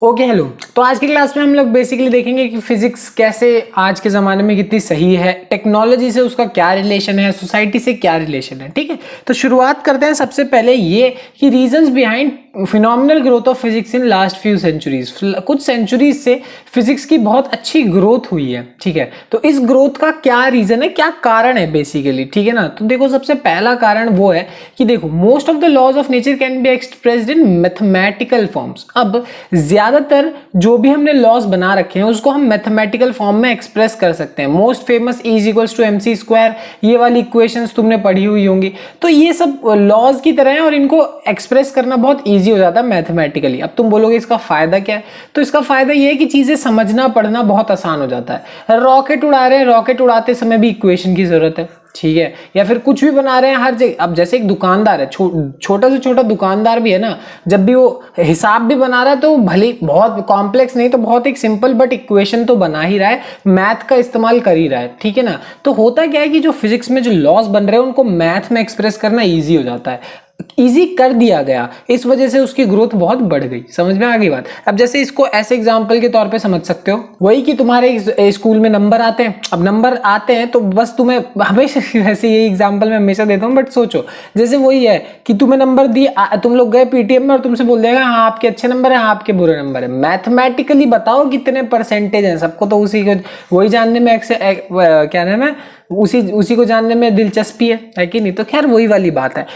Okay hello. तो आज की क्लास में हम लोग बेसिकली देखेंगे कि फिजिक्स कैसे आज के ज़माने में कितनी सही है, टेक्नोलॉजी से उसका क्या रिलेशन है, सोसाइटी से क्या रिलेशन है। ठीक है, तो शुरुआत करते हैं सबसे पहले ये कि reasons behind phenomenal growth of physics in last few centuries. कुछ सेंचुरीज से फिजिक्स की बहुत अच्छी ग्रोथ हुई है। ठीक है, तो इस ग्रोथ का क्या रीजन है, क्या कारण है बेसिकली। ठीक है ना, तो देखो सबसे पहला कारण वो है कि देखो most of the laws of nature can be expressed in mathematical forms. अब ज्यादातर जो भी हमने लॉज बना रखे हैं उसको हम मैथमेटिकल फॉर्म में एक्सप्रेस कर सकते हैं। Most famous E equals to MC square, ये वाली इक्वेशंस तुमने पढ़ी हुई होंगी। तो ये सब लॉज की तरह है और इनको एक्सप्रेस करना बहुत ईजी हो जाता है मैथमेटिकली। अब तुम बोलोगे इसका फायदा क्या है, तो इसका फायदा ये है कि चीजें समझना पढ़ना बहुत आसान हो जाता है। रॉकेट उड़ा रहे हैं, रॉकेट उड़ाते समय भी इक्वेशन की जरूरत है। ठीक है, या फिर कुछ भी बना रहे हैं हर जगह। अब जैसे एक दुकानदार है, छोटा से छोटा दुकानदार भी है ना, जब भी वो हिसाब भी बना रहा है तो भले बहुत कॉम्प्लेक्स नहीं तो बहुत एक सिंपल बट इक्वेशन तो बना ही रहा है, मैथ का इस्तेमाल कर ही रहा है। ठीक है ना, तो होता क्या है कि जो फिजिक्स में जो लॉज बन रहे हैं उनको मैथ में एक्सप्रेस करना ईजी हो जाता है, इजी कर दिया गया। इस वजह से उसकी ग्रोथ बहुत बढ़ गई। समझ में आ गई बात। अब जैसे इसको ऐसे एग्जांपल के तौर पे समझ सकते हो, वही कि तुम्हारे स्कूल में नंबर आते हैं। अब नंबर आते हैं तो बस तुम्हें हमेशा वैसे ये एग्जांपल मैं हमेशा देता हूँ, बट सोचो जैसे वही है कि तुम्हें नंबर दिए, तुम लोग गए PTM में और तुमसे बोल देगा हाँ आपके अच्छे नंबर है, हाँ आपके बुरे नंबर है। मैथमेटिकली बताओ कितने परसेंटेज है, सबको तो उसी को वही जानने में क्या नाम है, उसी को जानने में दिलचस्पी है कि नहीं। तो खैर वही वाली बात है,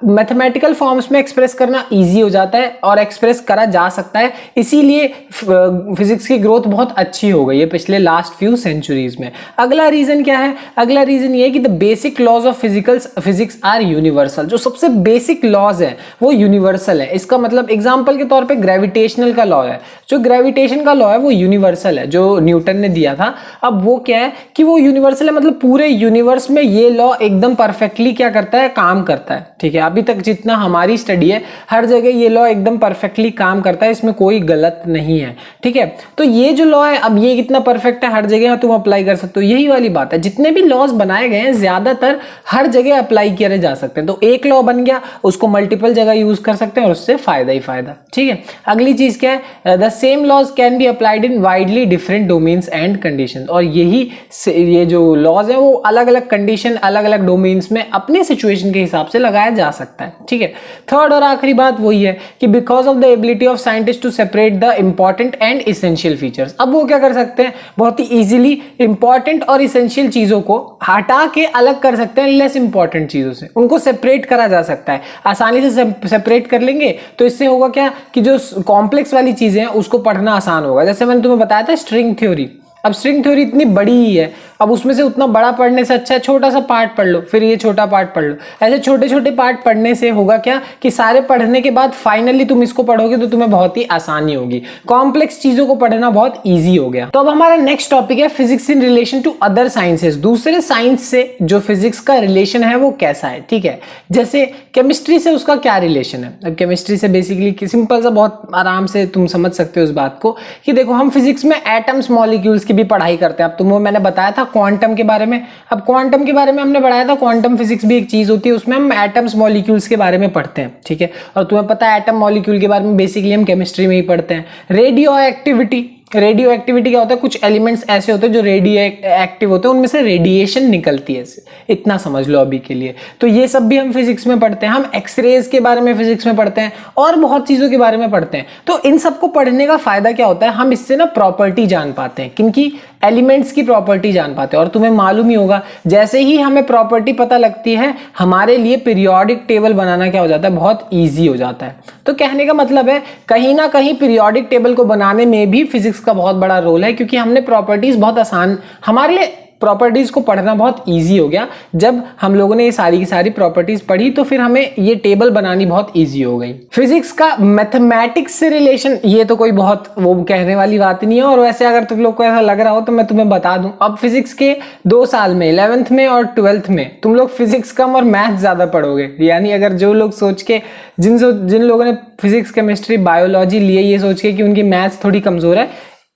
मैथमेटिकल फॉर्म्स में एक्सप्रेस करना इजी हो जाता है और एक्सप्रेस करा जा सकता है। इसीलिए फिजिक्स की ग्रोथ बहुत अच्छी हो गई है पिछले लास्ट फ्यू सेंचुरीज में। अगला रीजन क्या है, अगला रीजन ये है कि the basic laws of physics are universal. जो सबसे बेसिक लॉज है वो यूनिवर्सल है। इसका मतलब एग्जांपल के तौर पे ग्रेविटेशनल का लॉ है। जो ग्रेविटेशन का लॉ है वो यूनिवर्सल है, जो न्यूटन ने दिया था। अब वो क्या है कि वो यूनिवर्सल है, मतलब पूरे यूनिवर्स में ये लॉ एकदम परफेक्टली क्या करता है, काम करता है। ठीक है, अभी तक जितना हमारी स्टडी है हर जगह ये लॉ एकदम परफेक्टली काम करता है, इसमें कोई गलत नहीं है। ठीक है, तो ये जो लॉ है अब ये कितना परफेक्ट है, हर जगह तुम अप्लाई कर सकते हो। यही वाली बात है, जितने भी लॉज बनाए गए हैं ज्यादातर हर जगह अप्लाई किए जा सकते हैं। तो एक लॉ बन गया, उसको मल्टीपल जगह यूज कर सकते हैं और उससे फायदा ही फायदा। ठीक है, अगली चीज क्या है, the same laws can be applied in widely different domains and condition. और ये जो लॉज है वो अलग अलग कंडीशन, अलग अलग डोमेन्स में अपने सिचुएशन के हिसाब से लगाया जा सकता है। ठीक है, थर्ड और आखिरी बात वही है कि because of the ability of scientist to separate the important and essential features. अब वो क्या कर सकते हैं, बहुत ही इजीली इंपॉर्टेंट और इसेंशियल चीजों को हटा के अलग कर सकते हैं लेस इंपॉर्टेंट चीजों से, उनको सेपरेट करा जा सकता है। आसानी से सेपरेट कर लेंगे तो इससे होगा क्या कि जो कॉम्प्लेक्स वाली चीजें हैं उसको पढ़ना आसान होगा। जैसे मैंने तुम्हें बताया था स्ट्रिंग थ्योरी, अब स्ट्रिंग थ्योरी इतनी बड़ी ही है, अब उसमें से उतना बड़ा पढ़ने से अच्छा छोटा सा पार्ट पढ़ लो, फिर ये छोटा पार्ट पढ़ लो। ऐसे छोटे छोटे पार्ट पढ़ने से होगा क्या कि सारे पढ़ने के बाद फाइनली तुम इसको पढ़ोगे तो तुम्हें बहुत ही आसानी होगी। कॉम्प्लेक्स चीजों को पढ़ना बहुत इजी हो गया। तो अब हमारा नेक्स्ट टॉपिक है physics in relation to other sciences. दूसरे साइंस से जो फिजिक्स का रिलेशन है वो कैसा है। ठीक है, जैसे केमिस्ट्री से उसका क्या रिलेशन है। अब केमिस्ट्री से बेसिकली सिंपल सा, बहुत आराम से तुम समझ सकते हो इस बात को कि देखो हम फिजिक्स में एटम्स मॉलिक्यूल्स भी पढ़ाई करते हैं। अब तुम्हें मैंने बताया था क्वांटम के बारे में। अब क्वांटम के बारे में हमने पढ़ाया था, क्वांटम फिजिक्स भी एक चीज होती है, उसमें हम एटम्स मॉलिक्यूल्स के बारे में पढ़ते हैं। ठीक है, और तुम्हें पता है एटम मॉलिक्यूल के बारे में बेसिकली हम केमिस्ट्री में ही पढ़ते हैं। रेडियो एक्टिविटी, रेडियो एक्टिविटी क्या होता है, कुछ एलिमेंट्स ऐसे होते हैं जो रेडियो एक्टिव होते हैं, उनमें से रेडिएशन निकलती है, इतना समझ लो अभी के लिए। तो ये सब भी हम फिजिक्स में पढ़ते हैं। हम एक्सरेज के बारे में फिजिक्स में पढ़ते हैं और बहुत चीजों के बारे में पढ़ते हैं। तो इन सबको पढ़ने का फायदा क्या होता है, हम इससे ना प्रॉपर्टी जान पाते हैं, किनकी, एलिमेंट्स की प्रॉपर्टी जान पाते हैं। और तुम्हें मालूम ही होगा जैसे ही हमें प्रॉपर्टी पता लगती है हमारे लिए पीरियोडिक टेबल बनाना क्या हो जाता है, बहुत ईजी हो जाता है। तो कहने का मतलब है कहीं ना कहीं पीरियोडिक टेबल को बनाने में भी फिजिक्स का बहुत बड़ा रोल है, क्योंकि हमने प्रॉपर्टीज बहुत आसान, हमारे लिए प्रॉपर्टीज को पढ़ना बहुत इजी हो गया। जब हम लोगों ने ये सारी की सारी प्रॉपर्टीज पढ़ी तो फिर हमें ये टेबल बनानी बहुत इजी हो गई। फिजिक्स का मैथमेटिक्स से रिलेशन, ये तो कोई बहुत वो कहने वाली बात नहीं है। और वैसे अगर तुम लोग को ऐसा लग रहा हो तो मैं तुम्हें बता दूं, अब फिजिक्स के 2 साल में 11th में और 12th में तुम लोग फिजिक्स कम और मैथ ज्यादा पढ़ोगे। यानी अगर जो लोग सोच के, जिन लोगों ने फिजिक्स केमिस्ट्री बायोलॉजी लिए ये सोच के कि उनकी मैथ्स थोड़ी कमजोर है,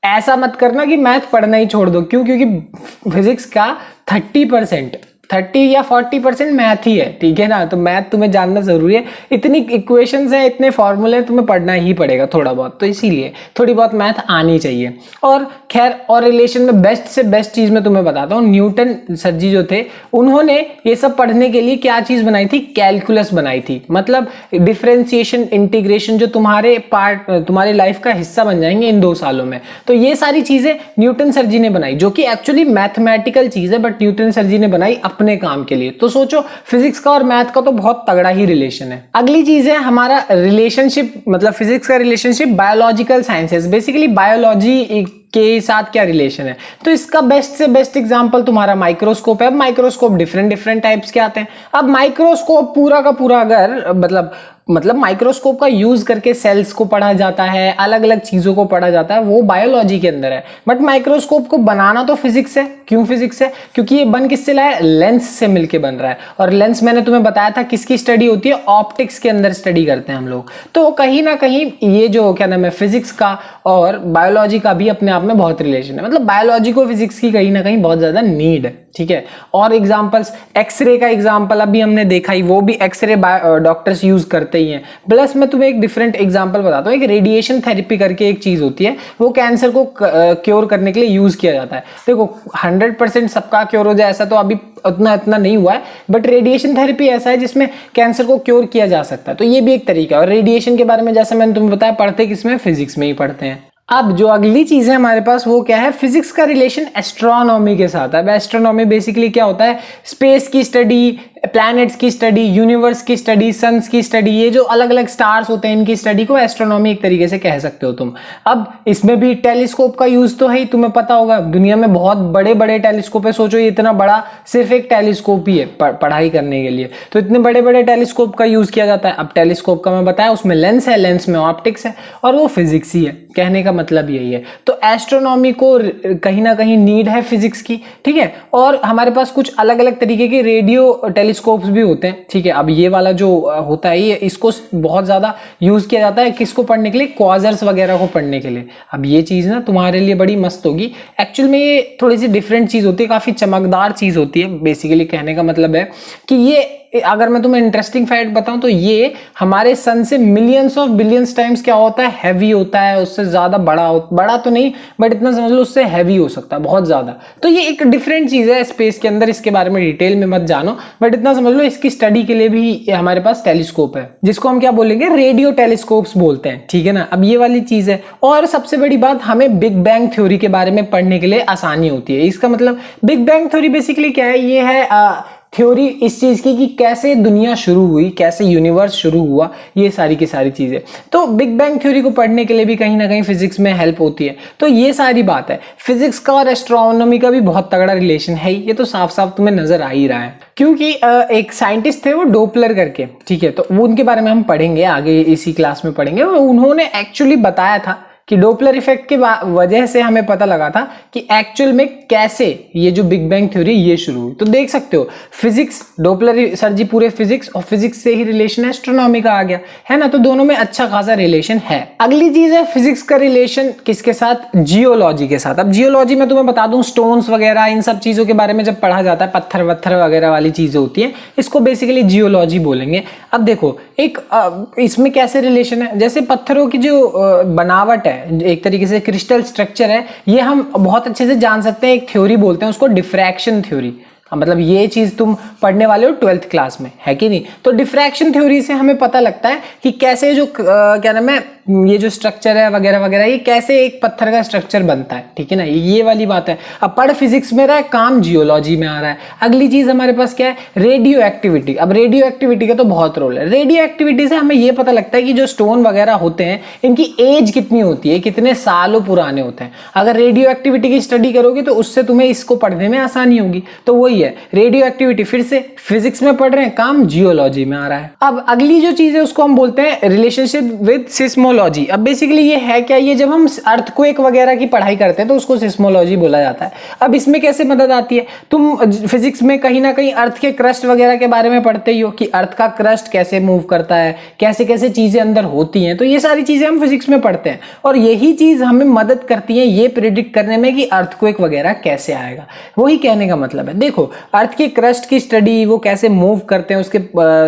ऐसा मत करना कि मैथ पढ़ना ही छोड़ दो। क्यों? क्योंकि फिजिक्स का 30% 30 या 40% मैथ ही है, ठीक है ना। तो मैथ तुम्हें जानना जरूरी है, इतनी इक्वेशंस हैं, इतने फॉर्मूले तुम्हें पढ़ना ही पड़ेगा थोड़ा बहुत, तो इसीलिए थोड़ी बहुत मैथ आनी चाहिए। और खैर, और रिलेशन में बेस्ट से बेस्ट चीज मैं तुम्हें बताता हूँ, न्यूटन सर जी जो थे उन्होंने ये सब पढ़ने के लिए क्या चीज बनाई थी, कैलकुलस बनाई थी। मतलब डिफरेंशिएशन, इंटीग्रेशन जो तुम्हारे लाइफ का हिस्सा बन जाएंगे इन 2 सालों में। तो ये सारी चीजें न्यूटन सर जी ने बनाई, जो कि एक्चुअली मैथमेटिकल चीज है, बट न्यूटन सर जी ने बनाई अपने काम के लिए। तो सोचो, फिजिक्स का और मैथ का तो बहुत तगड़ा ही रिलेशन है। अगली चीज है हमारा रिलेशनशिप, मतलब फिजिक्स का relationship biological sciences, basically biology के साथ क्या रिलेशन है। तो इसका बेस्ट से बेस्ट एग्जांपल तुम्हारा माइक्रोस्कोप है। अब माइक्रोस्कोप डिफरेंट डिफरेंट टाइप्स के आते हैं। अब माइक्रोस्कोप पूरा का पूरा अगर मतलब माइक्रोस्कोप का यूज करके सेल्स को पढ़ा जाता है, अलग अलग चीजों को पढ़ा जाता है, वो बायोलॉजी के अंदर है। बट माइक्रोस्कोप को बनाना तो फिजिक्स है। क्यों फिजिक्स है? क्योंकि ये बन किससे लाया है, लेंस से मिलके बन रहा है। और लेंस मैंने तुम्हें बताया था किसकी स्टडी होती है, ऑप्टिक्स के अंदर स्टडी करते हैं हम लोग। तो कहीं ना कहीं ये जो क्या नाम है, फिजिक्स का और बायोलॉजी का भी अपने आप में बहुत रिलेशन है। मतलब बायोलॉजी को फिजिक्स की कहीं ना कहीं बहुत ज्यादा नीड है, ठीक है। और एग्जांपल्स, एक्सरे का एग्जांपल अभी हमने देखा ही, वो भी एक्सरे डॉक्टर्स यूज करते ही हैं। प्लस मैं तुम्हें एक डिफरेंट एग्जांपल बताता हूँ, एक रेडिएशन थेरेपी करके एक चीज होती है, वो कैंसर को क्योर करने के लिए यूज किया जाता है। देखो 100% सबका क्योर हो जाए ऐसा तो अभी उतना नहीं हुआ है, बट रेडिएशन थेरेपी ऐसा है जिसमें कैंसर को क्योर किया जा सकता है। तो ये भी एक तरीका है। और रेडिएशन के बारे में जैसे मैंने तुम्हें बताया, पढ़ते किसमें, फिजिक्स में ही पढ़ते हैं। अब जो अगली चीज है हमारे पास वो क्या है, फिजिक्स का रिलेशन एस्ट्रोनॉमी के साथ है। अब एस्ट्रोनॉमी बेसिकली क्या होता है, स्पेस की स्टडी, प्लैनेट्स की स्टडी, यूनिवर्स की स्टडी, सन्स की स्टडी, ये जो अलग अलग स्टार्स होते हैं इनकी स्टडी को एस्ट्रोनॉमी एक तरीके से कह सकते हो तुम। अब इसमें भी टेलीस्कोप का यूज तो है ही, तुम्हें पता होगा दुनिया में बहुत बड़े बड़े टेलीस्कोप है। सोचो ये इतना बड़ा सिर्फ एक टेलीस्कोप ही है पढ़ाई करने के लिए, तो इतने बड़े बड़े टेलीस्कोप का यूज किया जाता है। अब टेलीस्कोप का मैं बताया, उसमें लेंस है, लेंस में ऑप्टिक्स है, और वो फिजिक्स ही है। कहने का मतलब यही है। तो एस्ट्रोनॉमी को कहीं ना कहीं नीड है फिजिक्स की, ठीक है। और हमारे पास कुछ अलग अलग तरीके के रेडियो टेलीस्कोप्स भी होते हैं, ठीक है। अब ये वाला जो होता है, ये इसको बहुत ज्यादा यूज किया जाता है किसको पढ़ने के लिए, क्वाजर्स वगैरह को पढ़ने के लिए। अब ये चीज ना तुम्हारे लिए बड़ी मस्त होगी। एक्चुअल में ये थोड़ी सी डिफरेंट चीज होती है, काफी चमकदार चीज होती है। बेसिकली कहने का मतलब है कि ये, अगर मैं तुम्हें इंटरेस्टिंग फैक्ट बताऊं तो ये हमारे सन से मिलियंस ऑफ बिलियंस टाइम्स क्या होता है, हैवी होता है, उससे ज्यादा बड़ा तो नहीं, बट इतना समझ लो उससे हैवी हो सकता है बहुत ज्यादा। तो ये एक डिफरेंट चीज है स्पेस के अंदर, इसके बारे में डिटेल में मत जानो, बट इतना समझ लो इसकी स्टडी के लिए भी हमारे पास टेलीस्कोप है, जिसको हम क्या बोलेंगे, रेडियो टेलीस्कोप्स बोलते हैं, ठीक है ना। अब ये वाली चीज है। और सबसे बड़ी बात, हमें बिग बैंग थ्योरी के बारे में पढ़ने के लिए आसानी होती है। इसका मतलब बिग बैंग थ्योरी बेसिकली क्या है, ये है थ्योरी इस चीज की कि कैसे दुनिया शुरू हुई, कैसे यूनिवर्स शुरू हुआ, ये सारी की सारी चीजें। तो बिग बैंग थ्योरी को पढ़ने के लिए भी कहीं ना कहीं फिजिक्स में हेल्प होती है। तो ये सारी बात है। फिजिक्स का और एस्ट्रोनॉमी का भी बहुत तगड़ा रिलेशन है, ये तो साफ साफ तुम्हें नजर आ ही रहा है। क्योंकि एक साइंटिस्ट थे वो डोपलर करके, ठीक है, तो वो उनके बारे में हम पढ़ेंगे आगे इसी क्लास में पढ़ेंगे। उन्होंने एक्चुअली बताया था कि डोपलर इफेक्ट की वजह से हमें पता लगा था कि एक्चुअल में कैसे ये जो बिग बैंग थ्योरी ये शुरू हुई। तो देख सकते हो, फिजिक्स, डोपलर सर जी पूरे फिजिक्स, और फिजिक्स से ही रिलेशन एस्ट्रोनॉमी का आ गया है ना। तो दोनों में अच्छा खासा रिलेशन है। अगली चीज है फिजिक्स का रिलेशन किसके साथ, जियोलॉजी के साथ। अब जियोलॉजी में तुम्हें बता दूं, स्टोन्स वगैरह इन सब चीजों के बारे में जब पढ़ा जाता है, पत्थर वत्थर वगैरह वाली चीजें होती है, इसको बेसिकली जियोलॉजी बोलेंगे। अब देखो एक इसमें कैसे रिलेशन है, जैसे पत्थरों की जो बनावट है, एक तरीके से क्रिस्टल स्ट्रक्चर है, ये हम बहुत अच्छे से जान सकते हैं। एक थ्योरी बोलते हैं उसको, डिफ्रैक्शन थ्योरी। मतलब ये चीज तुम पढ़ने वाले हो 12th क्लास में, है कि नहीं। तो डिफ्रैक्शन थ्योरी से हमें पता लगता है कि कैसे जो क्या नाम है, ये जो स्ट्रक्चर है वगैरह वगैरह, ये कैसे एक पत्थर का स्ट्रक्चर बनता है, ठीक है ना। ये वाली बात है। अब पढ़ फिजिक्स में रहा है, काम जियोलॉजी में आ रहा है। अगली चीज हमारे पास क्या है, रेडियो एक्टिविटी। अब रेडियो एक्टिविटी का तो बहुत रोल है। रेडियो एक्टिविटी से हमें ये पता लगता है कि जो स्टोन वगैरह होते हैं इनकी एज कितनी होती है, कितने सालों पुराने होते हैं। अगर रेडियो एक्टिविटी की स्टडी करोगे तो उससे तुम्हें इसको पढ़ने में आसानी होगी। तो वही है, रेडियो एक्टिविटी फिर से फिजिक्स में पढ़ रहे हैं, काम जियोलॉजी में आ रहा है। अब अगली जो चीज है उसको हम बोलते हैं रिलेशनशिप विद सिस्मोलॉजी। अब बेसिकली ये है क्या, ये जब हम अर्थक्वेक वगैरह की पढ़ाई करते हैं तो उसको सिस्मोलॉजी बोला जाता है। अब इसमें कैसे मदद आती है, तुम फिजिक्स में कहीं ना कहीं अर्थ के क्रस्ट वगैरह के बारे में पढ़ते ही हो कि अर्थ का क्रस्ट कैसे मूव करता है, कैसे कैसे चीजें अंदर होती हैं। तो ये सारी चीजें हम फिजिक्स में पढ़ते हैं, और यही चीज हमें मदद करती है ये प्रिडिक्ट करने में कि अर्थक्वेक वगैरह कैसे आएगा। वही कहने का मतलब है। देखो सोचो, अर्थ की क्रस्ट की स्टडी, वो कैसे मूव करते हैं, उसके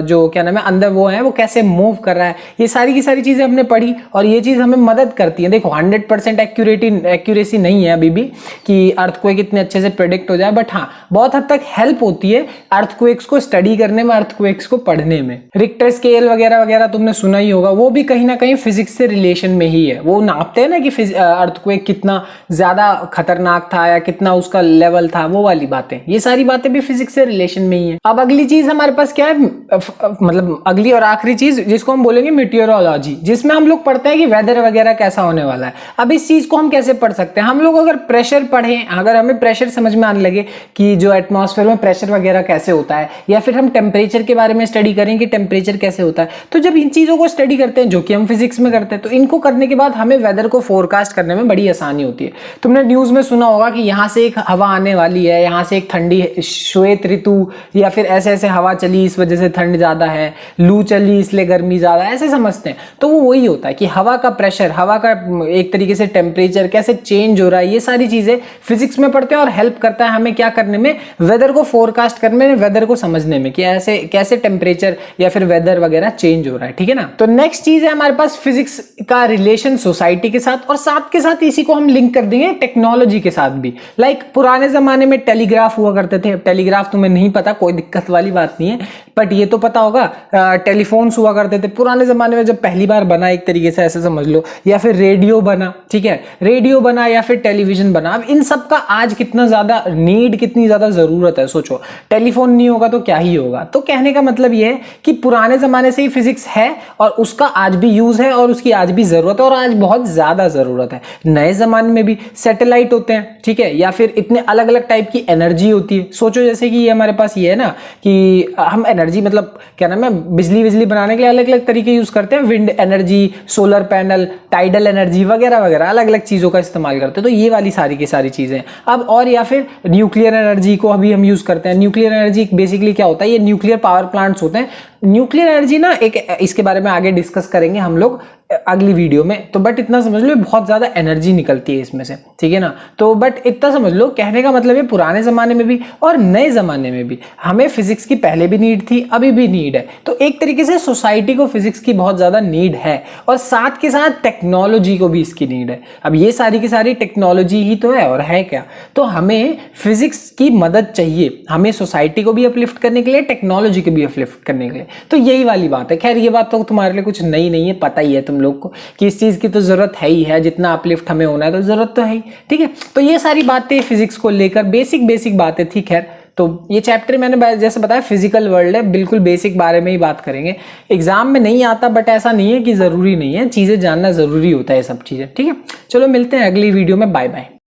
जो क्या नाम है अंदर वो है, वो कैसे मूव कर रहा है, ये सारी की सारी चीजें हमने पढ़ी और ये चीज हमें मदद करती है। देखो 100% एक्यूरेसी नहीं है अभी भी कि अर्थक्वेक इतने अच्छे से प्रेडिक्ट हो जाए, बट हाँ बहुत हद तक हेल्प होती है अर्थक्वेक्स को स्टडी करने में, अर्थक्वेक्स को पढ़ने में। रिक्टर स्केल वगैरह वगैरह तुमने सुना ही होगा, वो भी कहीं ना कहीं फिजिक्स से रिलेशन में ही है। वो नापते हैं ना कि अर्थक्वेक कितना ज्यादा खतरनाक था या कितना उसका लेवल था, वो वाली बातें, ये सारी बातें भी फिजिक्स से रिलेशन में ही है। अब अगली चीज हमारे पास क्या है, मतलब अगली और आखिरी चीज जिसको हम बोलेंगे मीटियोरोलॉजी, जिसमें हम लोग पढ़ते हैं कि वेदर वगैरह कैसा होने वाला है। अब इस चीज को हम कैसे पढ़ सकते हैं, हम लोग अगर प्रेशर पढ़ें, अगर हमें प्रेशर समझ में आने लगे कि जो एटमॉस्फेयर में प्रेशर वगैरह कैसे होता है, या फिर हम टेम्परेचर के बारे में स्टडी करें कि टेम्परेचर कैसे होता है, तो जब इन चीजों को स्टडी करते हैं जो कि हम फिजिक्स में करते हैं, तो इनको करने के बाद हमें वेदर को फोरकास्ट करने में बड़ी आसानी होती है। तुमने न्यूज में सुना होगा कि यहाँ से एक हवा आने वाली है, यहाँ से एक ठंडी श्वेत ऋतु, या फिर ऐसे ऐसे हवा चली इस वजह से ठंड ज्यादा है, लू चली इसलिए गर्मी ज्यादा, ऐसे समझते हैं। तो वो वही होता है कि हवा का प्रेशर, हवा का एक तरीके से टेम्परेचर कैसे चेंज हो रहा है, ये सारी चीजें फिजिक्स में पढ़ते हैं और हेल्प करता है हमें क्या करने में, वेदर को फोरकास्ट करने में, वेदर को समझने में कि ऐसे कैसे टेम्परेचर या फिर वेदर वगैरह चेंज हो रहा है, ठीक है ना। तो नेक्स्ट चीज है हमारे पास फिजिक्स का रिलेशन सोसाइटी के साथ, और साथ के साथ इसी को हम लिंक कर देंगे टेक्नोलॉजी के साथ भी। लाइक पुराने जमाने में टेलीग्राफ हुआ करते थे, टेलीग्राफ तुम्हें नहीं पता कोई दिक्कत वाली बात नहीं है, बट ये तो पता होगा टेलीफोन्स हुआ करते थे पुराने जमाने में, जब पहली बार बना एक तरीके से ऐसे समझ लो, या फिर रेडियो बना, ठीक है, रेडियो बना या फिर टेलीविजन बना। अब इन सब का आज कितना ज्यादा नीड, कितनी ज्यादा जरूरत है, सोचो टेलीफोन नहीं होगा तो क्या ही होगा। तो कहने का मतलब ये है कि पुराने जमाने से ही फिजिक्स है और उसका आज भी यूज है और उसकी आज भी जरूरत है, और आज बहुत ज्यादा जरूरत है। नए जमाने में भी सैटेलाइट होते हैं, ठीक है, या फिर इतने अलग अलग टाइप की एनर्जी होती है। सोचो जैसे कि ये हमारे पास ये है ना कि हम एनर्जी मतलब क्या नाम है, बिजली बनाने के लिए अलग अलग तरीके यूज करते हैं, wind energy, solar panel, tidal energy वगैरह वगैरह, अलग अलग चीजों का इस्तेमाल करते हैं। तो ये वाली सारी की सारी चीजें अब, और या फिर न्यूक्लियर एनर्जी को अभी हम यूज करते हैं। न्यूक्लियर एनर्जी बेसिकली क्या होता है, ये न्यूक्लियर पावर प्लांट्स होते हैं। न्यूक्लियर एनर्जी ना एक, इसके बारे में आगे डिस्कस करेंगे हम लोग अगली वीडियो में, तो बट इतना समझ लो बहुत ज्यादा एनर्जी निकलती है इसमें से, ठीक है ना। तो बट इतना समझ लो, कहने का मतलब है पुराने जमाने में भी और नए जमाने में भी हमें फिजिक्स की पहले भी नीड थी, अभी भी नीड है। तो एक तरीके से सोसाइटी को फिजिक्स की बहुत ज्यादा नीड है, और साथ के साथ टेक्नोलॉजी को भी इसकी नीड है। अब ये सारी की सारी टेक्नोलॉजी ही तो है, और है क्या, तो हमें फिजिक्स की मदद चाहिए, हमें सोसाइटी को भी अपलिफ्ट करने के लिए, टेक्नोलॉजी को भी अपलिफ्ट करने के लिए। तो यही वाली बात है। खैर ये बात तो तुम्हारे लिए कुछ नई नहीं है, पता ही है तुम लोग को कि इस चीज की तो जरूरत है ही है, जितना अपलिफ्ट हमें होना है तो जरूरत तो है ही, ठीक है। तो ये सारी बातें फिजिक्स को लेकर बेसिक बातें थी। खैर तो ये चैप्टर मैंने जैसे बताया फिजिकल वर्ल्ड है, बिल्कुल बेसिक बारे में ही बात करेंगे। एग्जाम में नहीं आता, बट ऐसा नहीं है कि जरूरी नहीं है, चीजें जानना जरूरी होता है, सब चीजें, ठीक है। चलो मिलते हैं अगली वीडियो में, बाय बाय।